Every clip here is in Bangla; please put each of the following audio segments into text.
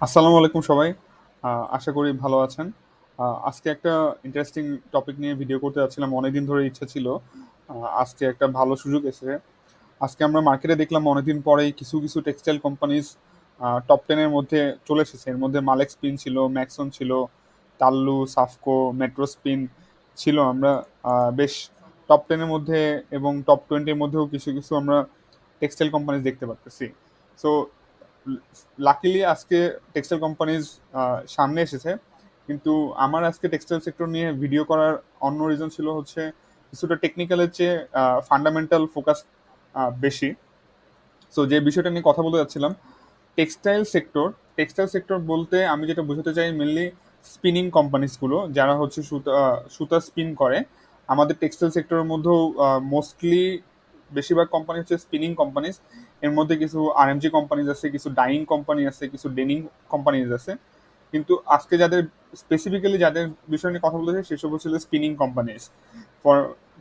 আসসালামু আলাইকুম সবাই। আশা করি ভালো আছেন। আজকে একটা ইন্টারেস্টিং টপিক নিয়ে ভিডিও করতে যাচ্ছিলাম। অনেকদিন ধরে ইচ্ছা ছিল। আজকে একটা ভালো সুযোগ এসেছে। আজকে আমরা মার্কেটে দেখলাম অনেকদিন পরেই কিছু কিছু টেক্সটাইল কোম্পানিজ টপ 10 এর মধ্যে চলে এসেছে। এর মধ্যে মালেক স্পিন ছিল, ম্যাক্সন ছিল, তাল্লু, সাফকো, মেট্রো স্পিন ছিল। আমরা বেশ টপ 10 এর মধ্যে এবং টপ 20 এর মধ্যেও কিছু কিছু আমরা টেক্সটাইল কোম্পানিজ দেখতে পাচ্ছি। সো লাকিলি আজকে টেক্সটাইল কোম্পানিজ সামনে এসেছে। কিন্তু আমার আজকে টেক্সটাইল সেক্টর নিয়ে ভিডিও করার অন্য রিজন ছিল হচ্ছে কিছুটা টেকনিক্যালের চেয়ে ফান্ডামেন্টাল ফোকাস বেশি। সো যে বিষয়টা নিয়ে কথা বলতে যাচ্ছিলাম, টেক্সটাইল সেক্টর। টেক্সটাইল সেক্টর বলতে আমি যেটা বোঝাতে চাই মেনলি স্পিনিং কোম্পানিজগুলো যারা হচ্ছে সুতা সুতা স্পিন করে। আমাদের টেক্সটাইল সেক্টরের মধ্যেও মোস্টলি বেশিরভাগ কোম্পানি হচ্ছে স্পিনিং কোম্পানিজ। এর মধ্যে কিছু আরএমজি কোম্পানিজ আছে, কিছু ডাইং কোম্পানি আছে, কিছু ডেনিং কোম্পানিজ আছে। কিন্তু আজকে যাদের স্পেসিফিক্যালি যাদের বিষয় নিয়ে কথা বলতে চাই সেসব হচ্ছে spinning companies. For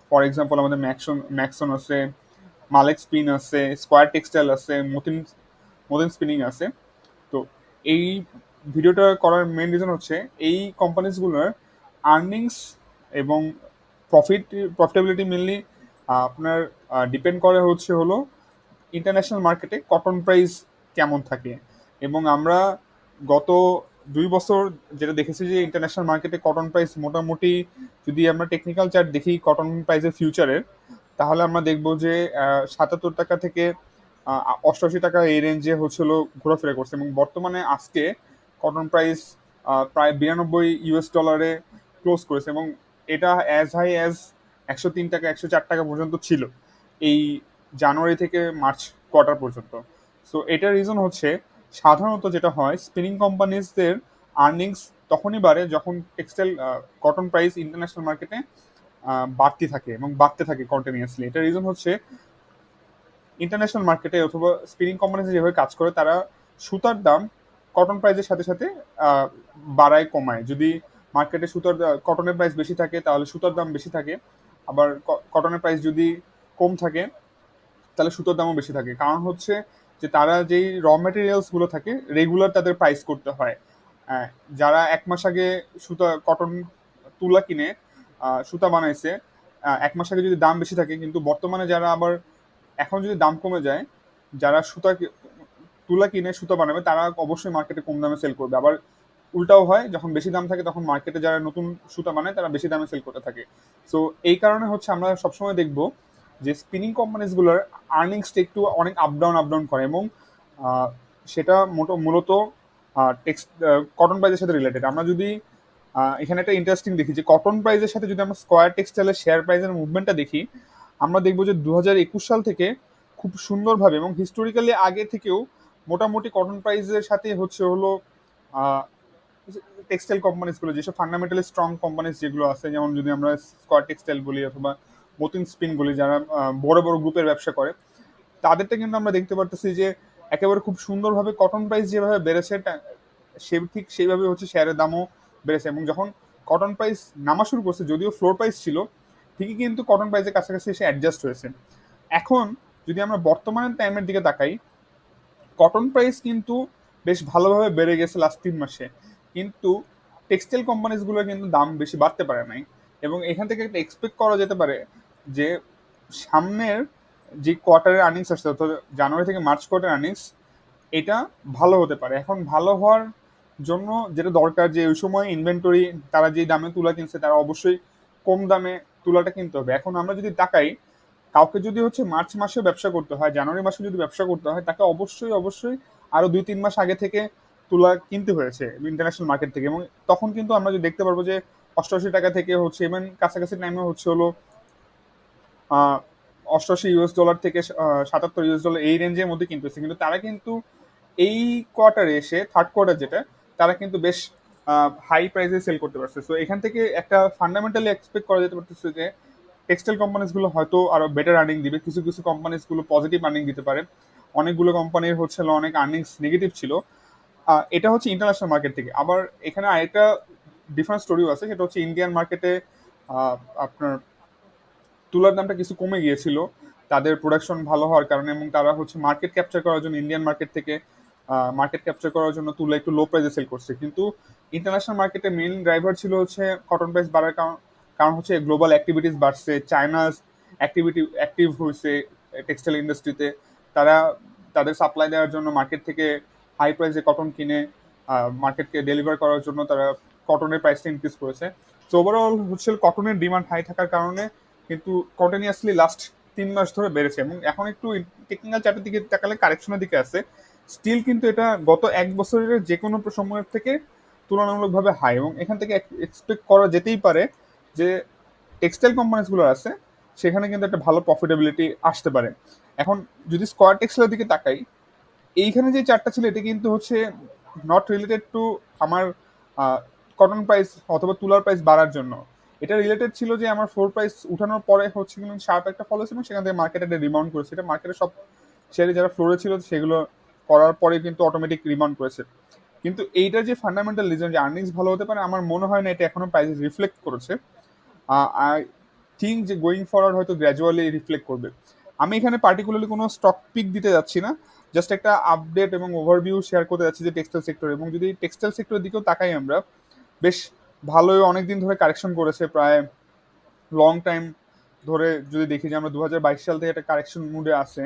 for example আমাদের ম্যাক্সন আছে, মালেক স্পিন আছে, স্কোয়ার টেক্সটাইল আছে, মতিন মতিন স্পিনিং আছে। তো এই ভিডিওটা করার মেন রিজন হচ্ছে এই কোম্পানিজগুলোর আর্নিংস এবং প্রফিটেবিলিটি মেনলি আপনার ডিপেন্ড করে হচ্ছে হলো ইন্টারন্যাশনাল মার্কেটে কটন প্রাইস কেমন থাকে। এবং আমরা গত 2 বছর যেটা দেখেছি যে ইন্টারন্যাশনাল মার্কেটে কটন প্রাইস মোটামুটি, যদি আমরা টেকনিক্যাল চার্ট দেখি কটন প্রাইসের ফিউচারের, তাহলে আমরা দেখবো যে 77 টাকা থেকে 88 টাকা এই রেঞ্জে হচ্ছিল ঘোরাফেরা করছে। এবং বর্তমানে আজকে কটন প্রাইস প্রায় 92 US ডলারে ক্লোজ করেছে। এবং এটা অ্যাজ হাই অ্যাজ 103 টাকা 104 টাকা পর্যন্ত ছিল এই জানুয়ারি থেকে মার্চ কোয়ার্টার পর্যন্ত। সো এটার রিজন হচ্ছে সাধারণত যেটা হয় স্পিনিং কোম্পানিজদের আর্নিংস তখনই বাড়ে যখন টেক্সটাইল কটন প্রাইস ইন্টারন্যাশনাল মার্কেটে বাড়তি থাকে এবং বাড়তে থাকে কন্টিনিউয়াসলি। এটার রিজন হচ্ছে ইন্টারন্যাশনাল মার্কেটে অথবা স্পিনিং কোম্পানিজ যেভাবে কাজ করে তারা সুতার দাম কটন প্রাইসের সাথে সাথে আহ, বাড়ায় কমায়। যদি মার্কেটে কটনের প্রাইস বেশি থাকে তাহলে সুতার দাম বেশি থাকে। আবার কটনের প্রাইস যদি কম থাকে তাহলে সুতোর দামও বেশি থাকে। কারণ হচ্ছে যে তারা যেই র মেটেরিয়ালস গুলো থাকে রেগুলার তাদের প্রাইস করতে হয়। আহ, যারা 1 মাস আগে কটন তুলা কিনে সুতা বানাইছে, 1 মাস আগে যদি দাম বেশি থাকে, কিন্তু বর্তমানে যারা আবার এখন যদি দাম কমে যায়, যারা তুলা কিনে সুতা বানাবে তারা অবশ্যই মার্কেটে কম দামে সেল করবে। আবার উল্টাও হয়, যখন বেশি দাম থাকে তখন মার্কেটে যারা নতুন সুতা বানায় তারা বেশি দামে সেল করতে থাকে। সো এই কারণে হচ্ছে আমরা সবসময় দেখবো যে স্পিনিং কোম্পানিজগুলোর আর্নিংসটা একটু অনেক আপ ডাউন করে। এবং আহ, সেটা মূলত টেক্সট কটন প্রাইজের সাথে রিলেটেড। আমরা যদি এখানে একটা ইন্টারেস্টিং দেখি যে কটন প্রাইজের সাথে যদি আমরা স্কোয়ার টেক্সটাইলের শেয়ার প্রাইজের মুভমেন্টটা দেখি, আমরা দেখবো যে 2021 সাল থেকে খুব সুন্দরভাবে এবং হিস্টোরিক্যালি আগে থেকেও মোটামুটি কটন প্রাইজের সাথে হচ্ছে হলো টেক্সটাইল কোম্পানিজগুলো, যেসব ফান্ডামেন্টালি স্ট্রং কোম্পানিজ যেগুলো আছে, যেমন যদি আমরা স্কোয়ার টেক্সটাইল বলি অথবা মতিন স্পিন বলি, যারা বড় বড় গ্রুপের ব্যবসা করে, তাদেরটা কিন্তু আমরা দেখতে পারতেছি যে একেবারে খুব সুন্দরভাবে কটন প্রাইস যেভাবে বেড়েছে সে ঠিক সেইভাবে হচ্ছে শেয়ারের দামও বেড়েছে। এবং যখন কটন প্রাইস নামা শুরু করছে, যদিও ফ্লোর প্রাইস ছিল, ঠিকই কিন্তু কটন প্রাইসের কাছাকাছি এসে অ্যাডজাস্ট হয়েছে। এখন যদি আমরা বর্তমানের টাইমের দিকে তাকাই, কটন প্রাইস কিন্তু বেশ ভালোভাবে বেড়ে গেছে লাস্ট 3 মাসে। কিন্তু টেক্সটাইল কোম্পানিজগুলো কিন্তু দাম বেশি বাড়তে পারে নাই। এবং এখান থেকে একটা এক্সপেক্ট করা যেতে পারে যে সামনের যে কোয়ার্টারের আর্নিংস আসছে, অর্থাৎ জানুয়ারি থেকে মার্চ কোয়ার্টার আর্নিংস, এটা ভালো হতে পারে। এখন ভালো হওয়ার জন্য যেটা দরকার, যে ওই সময় ইনভেন্টরি, তারা যে দামে তুলা কিনছে তারা অবশ্যই কম দামে তুলাটা কিনতে হবে। এখন আমরা যদি তাকাই, কাউকে যদি হচ্ছে মার্চ মাসে ব্যবসা করতে হয়, জানুয়ারি মাসে যদি ব্যবসা করতে হয়, তাকে অবশ্যই অবশ্যই আরো 2-3 মাস আগে থেকে তুলা কিনতে হয়েছে ইন্টারন্যাশনাল মার্কেট থেকে। এবং তখন কিন্তু আমরা যদি দেখতে পারবো যে 88 টাকা থেকে হচ্ছে ইভেন কাছাকাছি টাইমে হচ্ছে হলো 88 US ডলার থেকে 77 US ডলার এই রেঞ্জের মধ্যে কিনতেছে। কিন্তু তারা কিন্তু এই কোয়ার্টারে এসে, থার্ড কোয়ার্টার যেটা, তারা কিন্তু বেশ হাই প্রাইসে সেল করতে পারছে। সো এখান থেকে একটা ফান্ডামেন্টালি এক্সপেক্ট করা যেতে পারতেছে যে টেক্সটাইল কোম্পানিজগুলো হয়তো আরো বেটার আর্নিং দিবে। কিছু কিছু কোম্পানিজগুলো পজিটিভ আর্নিং দিতে পারে। অনেকগুলো কোম্পানির হচ্ছে অনেক আর্নিংস নেগেটিভ ছিল। এটা হচ্ছে ইন্টারন্যাশনাল মার্কেট থেকে। আবার এখানে আরেকটা ডিফারেন্ট স্টোরিও আছে, সেটা হচ্ছে ইন্ডিয়ান মার্কেটে আপনার তুলার দামটা কিছু কমে গিয়েছিল তাদের প্রোডাকশন ভালো হওয়ার কারণে। এবং তারা হচ্ছে মার্কেট ক্যাপচার করার জন্য ইন্ডিয়ান মার্কেট থেকে মার্কেট ক্যাপচার করার জন্য তুলা একটু লো প্রাইসে সেল করছে, কিন্তু ইন্টারন্যাশনাল মার্কেটে মেইন ড্রাইভার ছিল হচ্ছে কটন প্রাইস বাড়ার কারণ। কারণ হচ্ছে গ্লোবাল অ্যাক্টিভিটিস বাড়ছে, চায়নার অ্যাক্টিভিটি অ্যাক্টিভ হয়েছে টেক্সটাইল ইন্ডাস্ট্রিতে। তারা তাদের সাপ্লাই দেওয়ার জন্য মার্কেট থেকে হাই প্রাইসে কটন কিনে মার্কেটকে ডেলিভার করার জন্য তারা কটনের প্রাইসটা ইনক্রিজ করেছে। তো ওভারঅল হচ্ছে কটনের ডিমান্ড হাই থাকার কারণে কিন্তু কন্টিনিউয়াসলি লাস্ট 3 মাস ধরে বেড়েছে, এবং এখন একটু টেকনিক্যাল চার্টের দিকে তাকালে কারেকশনের দিকে আছে। স্টিল কিন্তু এটা গত 1 বছরের যে কোনো সময়ের থেকে তুলনামূলকভাবে হাই, এবং এখান থেকে এক্সপেক্ট করা যেতেই পারে যে টেক্সটাইল কোম্পানিজগুলো আছে সেখানে কিন্তু একটা ভালো প্রফিটেবিলিটি আসতে পারে। এখন যদি স্কয়ার টেক্সটাইলের দিকে তাকাই, এইখানে যে চারটা ছিল এটা কিন্তু হচ্ছে নট রিলেটেড টু আমার কটন প্রাইস অথবা তুলার প্রাইস বাড়ার জন্য। এটা রিলেটেড ছিল যে আমার ফ্লোর প্রাইস উঠানোর পরে হচ্ছে কিন্তু শার্প একটা ফলো ছিল, সেখান থেকে মার্কেট একটা রিবাউন্ড করেছে। এটা মার্কেটের সব শেয়ারে যারা ফ্লোরে ছিল সেগুলো করার পরে কিন্তু অটোমেটিক রিবাউন্ড করেছে। কিন্তু এইটার যে ফান্ডামেন্টাল রিজন যে আর্নিংস ভালো হতে পারে, আমার মনে হয় না এটা এখনো প্রাইসে রিফ্লেক্ট করেছে। আই থিঙ্ক যে গোয়িং ফরওয়ার্ড হয়তো গ্র্যাজুয়ালি রিফ্লেক্ট করবে। আমি এখানে পার্টিকুলারলি কোনো স্টক পিক দিতে যাচ্ছি না, জাস্ট একটা আপডেট এবং ওভারভিউ শেয়ার করতে যাচ্ছি যে টেক্সটাইল সেক্টর। এবং যদি টেক্সটাইল সেক্টরের দিকেও তাকাই আমরা, বেশ ভালোই অনেকদিন ধরে কারেকশন করেছে, প্রায় লং টাইম ধরে যদি দেখি যে আমরা 2022 সাল থেকে একটা কারেকশন মুডে আছে।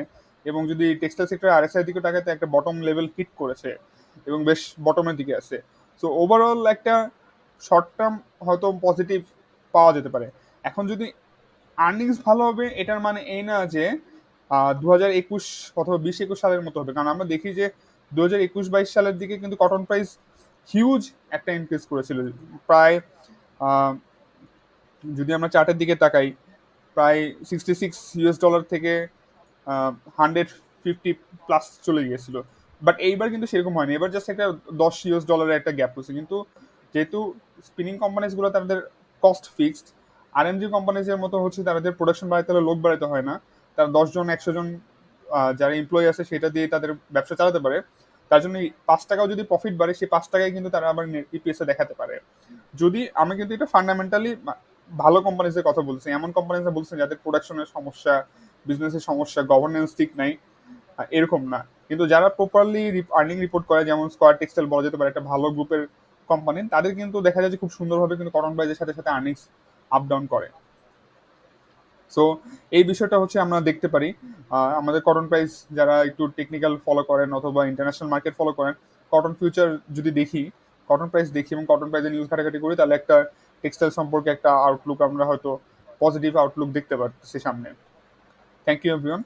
এবং যদি টেক্সটাইল সেক্টর আরএসআই দিকে তাকাতে একটা বটম লেভেল হিট করেছে এবং বেশ বটমের দিকে আছে। সো ওভারঅল একটা শর্ট টার্ম হয়তো পজিটিভ পাওয়া যেতে পারে। এখন যদি আর্নিংস ভালো হবে এটার মানে এই না যে 2021 অথবা 20-21 সালের মতো হবে, কারণ আমরা দেখি যে 2021-22 সালের দিকে কিন্তু কটন প্রাইস হিউজ একটা ইনক্রিজ করেছিল। প্রায় আহ, যদি আমরা চার্টের দিকে তাকাই, প্রায় $66 থেকে 150 প্লাস চলে গিয়েছিল। বাট এইবার কিন্তু সেরকম হয়নি, এবার জাস্ট একটা $10 একটা গ্যাপ হচ্ছে। কিন্তু যেহেতু স্পিনিং কোম্পানিজগুলো তাদের কস্ট ফিক্সড, আরএমজি কোম্পানিজের মতো হচ্ছে তাদের প্রোডাকশন বাড়াইতে হলে লোক বাড়াইতে হয় না। তারা 10 জন 100 জন যারা এমপ্লয়ি আছে সেটা দিয়ে তাদের ব্যবসা চালাতে পারে। তার জন্য 5 টাকাও যদি প্রফিট বাড়ে সেই 5 টাকায় কিন্তু তারা আবার ইপিএসে দেখাতে পারে। যদি আমি কিন্তু এটা ফান্ডামেন্টালি ভালো কোম্পানিজের কথা বলছি, এমন কোম্পানিজে বলছেন যাদের প্রোডাকশনের সমস্যা, বিজনেসের সমস্যা, গভর্নেন্স ঠিক নাই, এরকম না। কিন্তু যারা প্রপারলি আর্নিং রিপোর্ট করে, যেমন স্কয়ার টেক্সটাইল বলা যেতে পারে একটা ভালো গ্রুপের কোম্পানি, তাদের কিন্তু দেখা যায় যে খুব সুন্দরভাবে কিন্তু কটন প্রাইজের সাথে সাথে আর্নিংস আপ ডাউন করে। সো এই বিষয়টা হচ্ছে আমরা দেখতে পারি। আমাদের কটন প্রাইস যারা একটু টেকনিক্যাল ফলো করেন অথবা ইন্টারন্যাশনাল মার্কেট ফলো করেন, কটন ফিউচার যদি দেখি, কটন প্রাইস দেখি এবং কটন প্রাইসের নিউজ ঘাটাঘাটি করি, তাহলে একটা টেক্সটাইল সম্পর্কে একটা আউটলুক আমরা হয়তো পজিটিভ আউটলুক দেখতে পাচ্ছি সামনে। Thank you everyone.